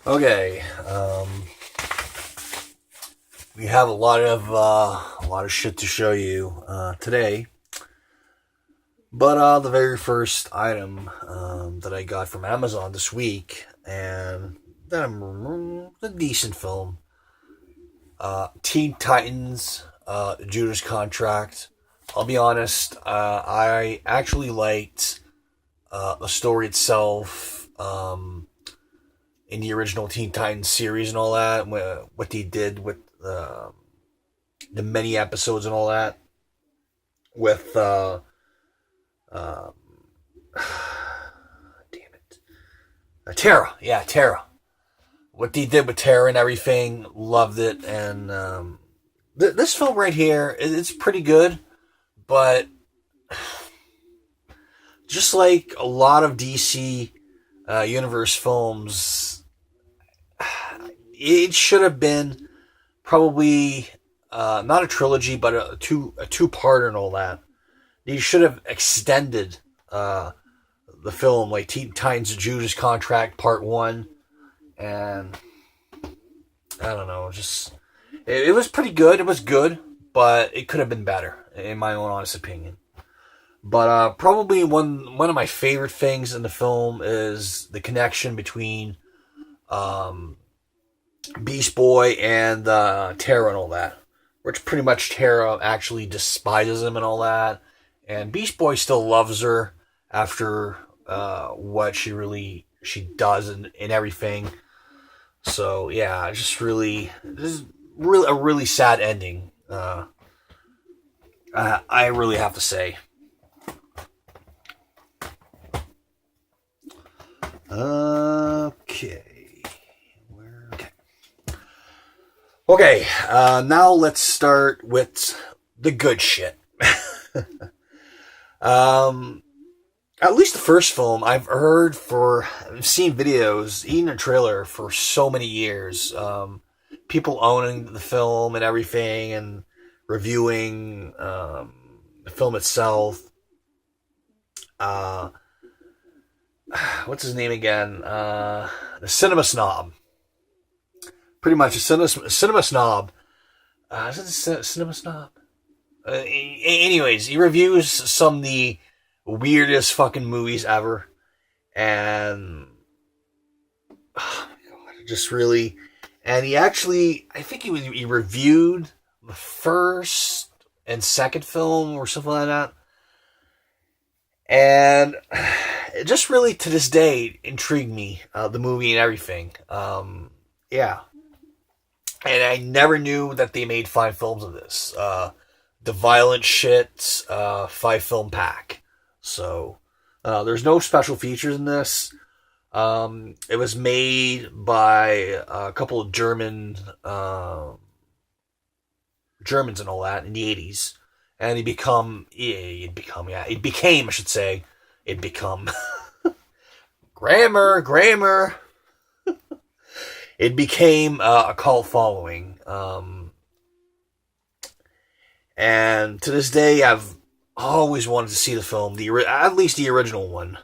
Okay, we have a lot of shit to show you today. But the very first item that I got from Amazon this week, and that a decent film, Teen Titans, Judas Contract. I'll be honest, I actually liked the story itself. In the original Teen Titans series and all that, what they did with the many episodes and all that, with damn it, Tara, yeah, Tara. What they did with Tara and everything, loved it, and this film right here, it's pretty good, but just like a lot of DC universe films, it should have been probably not a trilogy, but a two-parter and all that. They should have extended the film, like Teen Titans Judas Contract Part 1, and I don't know, just it was pretty good. It was good, but it could have been better, in my own honest opinion. But probably one of my favorite things in the film is the connection between Beast Boy and Tara and all that. Which pretty much Tara actually despises him and all that. And Beast Boy still loves her after what she does and everything. So yeah, this is really a really sad ending. I really have to say. Okay. Okay. Now let's start with the good shit. At least the first film, I've seen videos, even a trailer for so many years. People owning the film and everything, and reviewing the film itself. What's his name again? The Cinema Snob. Pretty much a cinema snob. Is it Cinema Snob? Anyways, he reviews some of the weirdest fucking movies ever. And oh my god, just really. And he actually, I think he reviewed the first and second film or something like that. And it just really, to this day, intrigued me, the movie and everything. Yeah. And I never knew that they made 5 films of this. The violent shit, 5-film pack. So, there's no special features in this. It was made by a couple of Germans and all that in the 80s. And it became, I should say, grammar. It became a cult following. And to this day, I've always wanted to see the film, at least the original one.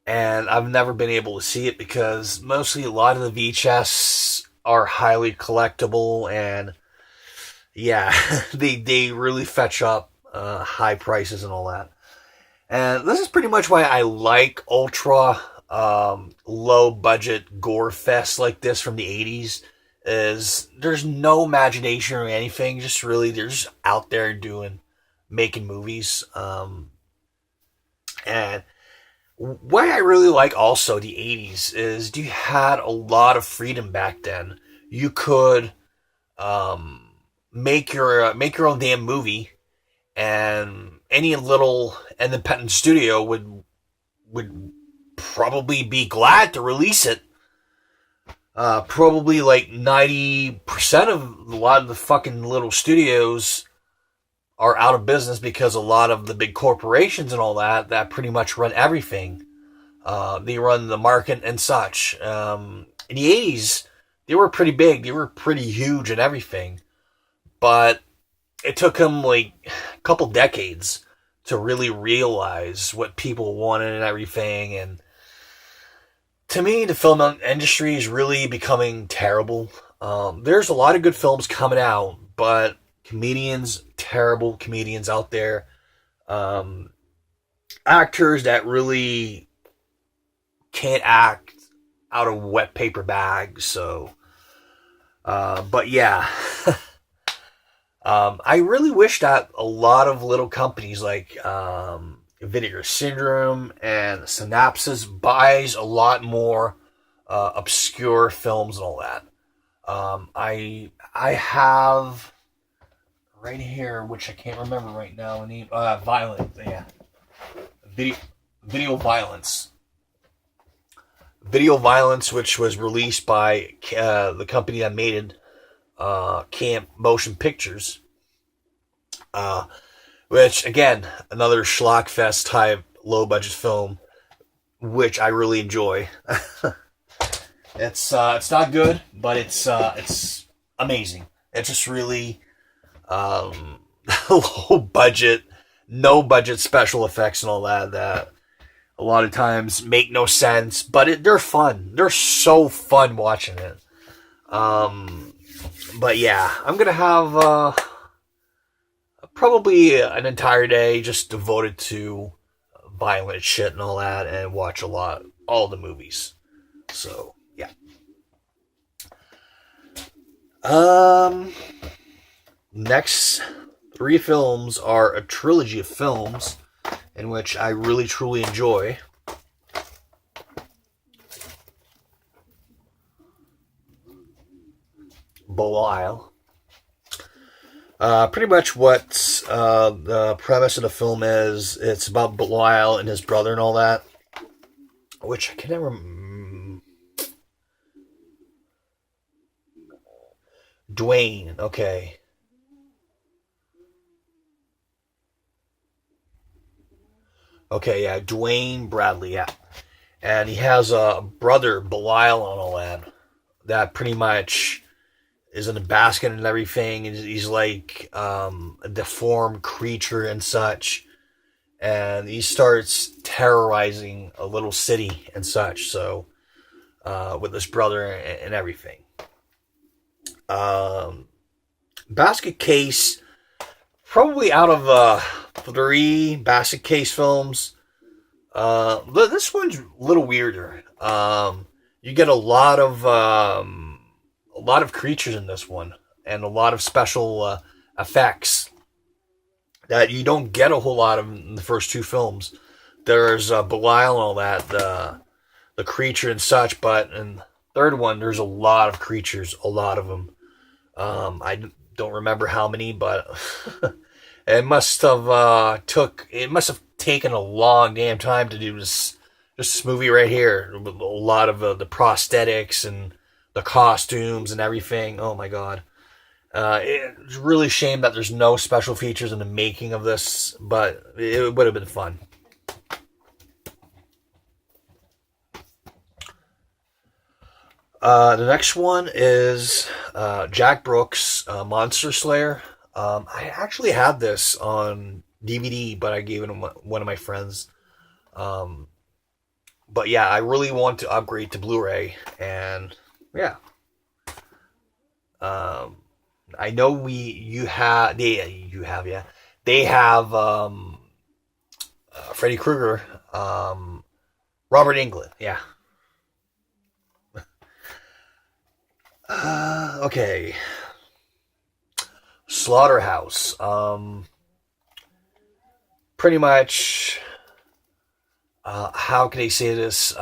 And I've never been able to see it because mostly a lot of the VHS are highly collectible, and yeah, they really fetch up high prices and all that. And this is pretty much why I like ultra low budget gore fest like this from the 80s. Is there's no imagination or anything, just really they're just out there making movies. And what I really like also the 80s is you had a lot of freedom back then. You could make your own damn movie, and any little independent studio would probably be glad to release it. Probably like 90% of a lot of the fucking little studios are out of business because a lot of the big corporations and all that pretty much run everything. They run the market and such. In the 80s, they were pretty big. They were pretty huge and everything. But it took them like a couple decades to really realize what people wanted and everything. And to me, the film industry is really becoming terrible. There's a lot of good films coming out, but terrible comedians out there. Um, Actors that really can't act out of wet paper bags. So, but yeah. I really wish that a lot of little companies like Vinegar Syndrome and Synapses buys a lot more obscure films and all that. I have right here, which I can't remember right now. Violent, yeah, video video violence, video violence, which was released by the company that made it, Camp Motion Pictures. Which again, another schlockfest type low budget film, which I really enjoy. It's not good, but it's amazing. It's just really low budget, no budget special effects and all that that a lot of times make no sense, but they're fun. They're so fun watching it. But yeah, I'm gonna have probably an entire day just devoted to violent shit and all that, and watch all the movies. So yeah. Next three films are a trilogy of films in which I really truly enjoy. Belial. Pretty much what the premise of the film is. It's about Belial and his brother and all that. Which I can never... Dwayne, okay. Okay, yeah, Dwayne Bradley, yeah. And he has a brother, Belial, and all that. That pretty much is in a basket and everything. He's like a deformed creature and such. And he starts terrorizing a little city and such. So, with his brother and everything. Basket Case, probably out of 3 Basket Case films, this one's a little weirder. You get a lot of creatures in this one, and a lot of special effects that you don't get a whole lot of in the first 2 films. There's Belial and all that, the creature and such, but in the third one, there's a lot of creatures, a lot of them. I don't remember how many, but it must have taken a long damn time to do this movie right here. A lot of the prosthetics and the costumes and everything. Oh my god. It's really a shame that there's no special features in the making of this, but it would have been fun. The next one is Jack Brooks' Monster Slayer. I actually had this on DVD, but I gave it to one of my friends. But yeah, I really want to upgrade to Blu-ray, and yeah. I know they have Freddy Krueger, Robert Englund, yeah. Okay. Slaughterhouse. Pretty much, how can I say this?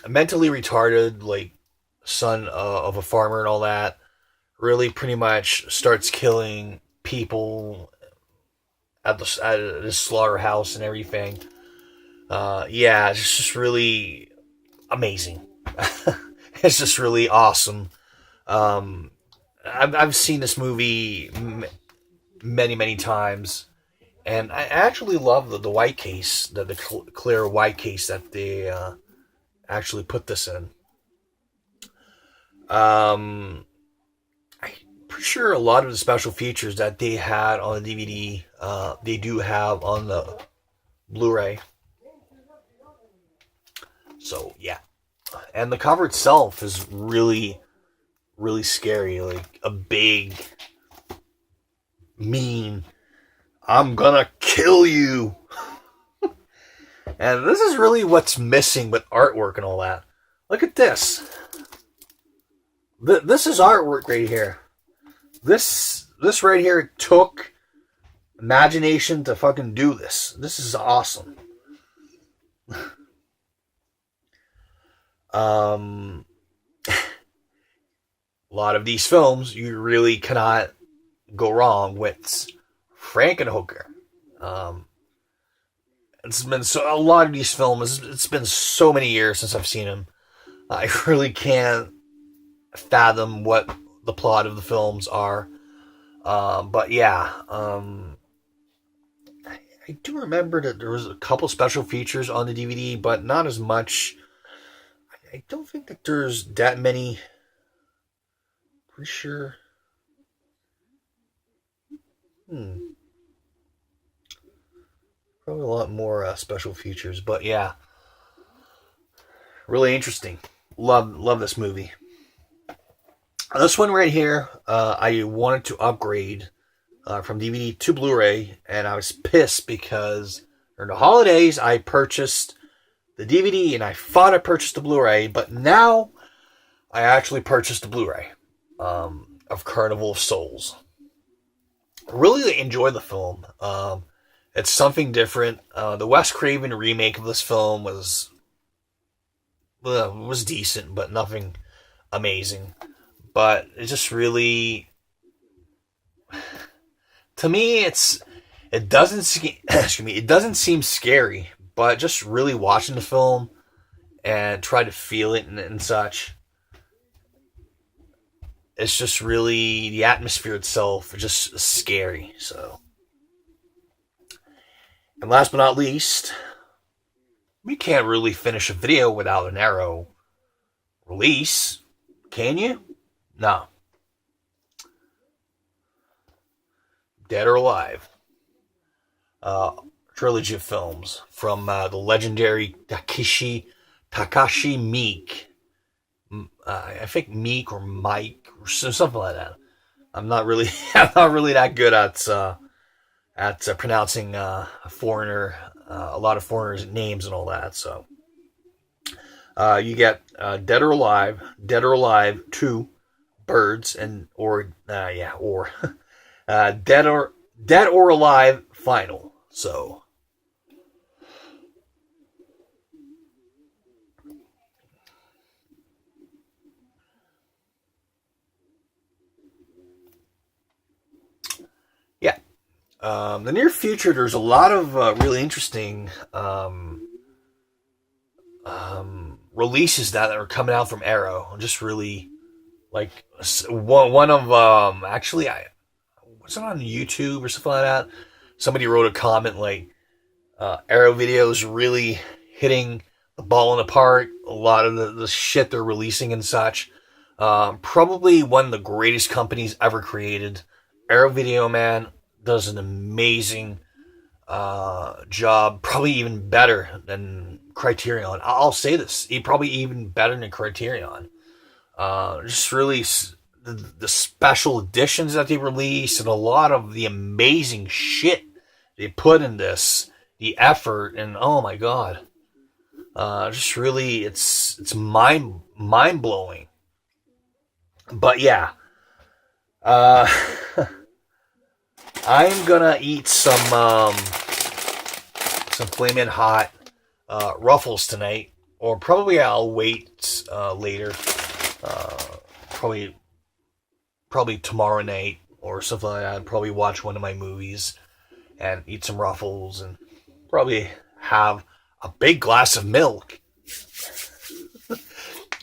Mentally retarded, like, son of a farmer and all that, really pretty much starts killing people at this slaughterhouse and everything. Yeah, it's just really amazing. It's just really awesome. I've seen this movie many times, and I actually love the white case, the clear white case that they actually put this in. I'm pretty sure a lot of the special features that they had on the DVD, they do have on the Blu-ray. So yeah, and the cover itself is really, really scary. Like a big, mean, "I'm gonna kill you." And this is really what's missing with artwork and all that. Look at this. This is artwork right here. This right here took imagination to fucking do this. This is awesome. A lot of these films, you really cannot go wrong with Frankenhooker. It's been a lot of these films, it's been so many years since I've seen them. I really can't fathom what the plot of the films are. But yeah, I do remember that there was a couple special features on the DVD, but not as much. I don't think that there's that many. Pretty sure. Probably a lot more special features, but yeah, really interesting. Love this movie. This one right here, I wanted to upgrade from DVD to Blu-ray, and I was pissed because during the holidays I purchased the DVD and I thought I purchased the Blu-ray, but now I actually purchased the Blu-ray of Carnival of Souls. Really enjoyed the film. It's something different. The Wes Craven remake of this film was decent, but nothing amazing. But it just really, to me, it doesn't seem scary, but just really watching the film and try to feel it and such, it's just really, the atmosphere itself is just scary. So, and last but not least, we can't really finish a video without an Arrow release, can you? No. Dead or Alive. Trilogy of films from the legendary Takashi Miike. I think Meek or Mike or something like that. I'm not really that good at pronouncing a lot of foreigners' names and all that. So you get Dead or Alive 2, Birds, and Dead or Alive Final. So yeah, the near future, there's a lot of really interesting releases that are coming out from Arrow. Just really like one of actually, was it on YouTube or something like that? Somebody wrote a comment like Arrow videos really hitting the ball in the park. A lot of the shit they're releasing and such. Probably one of the greatest companies ever created. Arrow Video, man, does an amazing job. Probably even better than Criterion. I'll say this. Probably even better than Criterion. Just really the special editions that they release and a lot of the amazing shit they put in this, the effort, and oh my god, just really it's mind blowing. But yeah, I'm gonna eat some flaming hot Ruffles tonight, or probably I'll wait later. Probably tomorrow night or something like that. I'd probably watch one of my movies and eat some Ruffles and probably have a big glass of milk,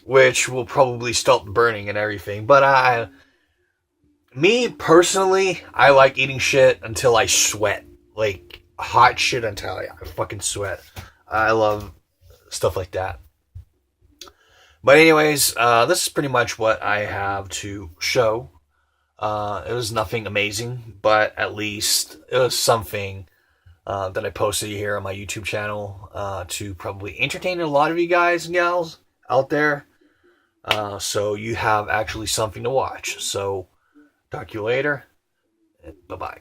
which will probably stop burning and everything. But me personally, I like eating shit until I sweat, like hot shit until I fucking sweat. I love stuff like that. But anyways, this is pretty much what I have to show. It was nothing amazing, but at least it was something that I posted here on my YouTube channel to probably entertain a lot of you guys and gals out there. So you have actually something to watch. So talk to you later. Bye-bye.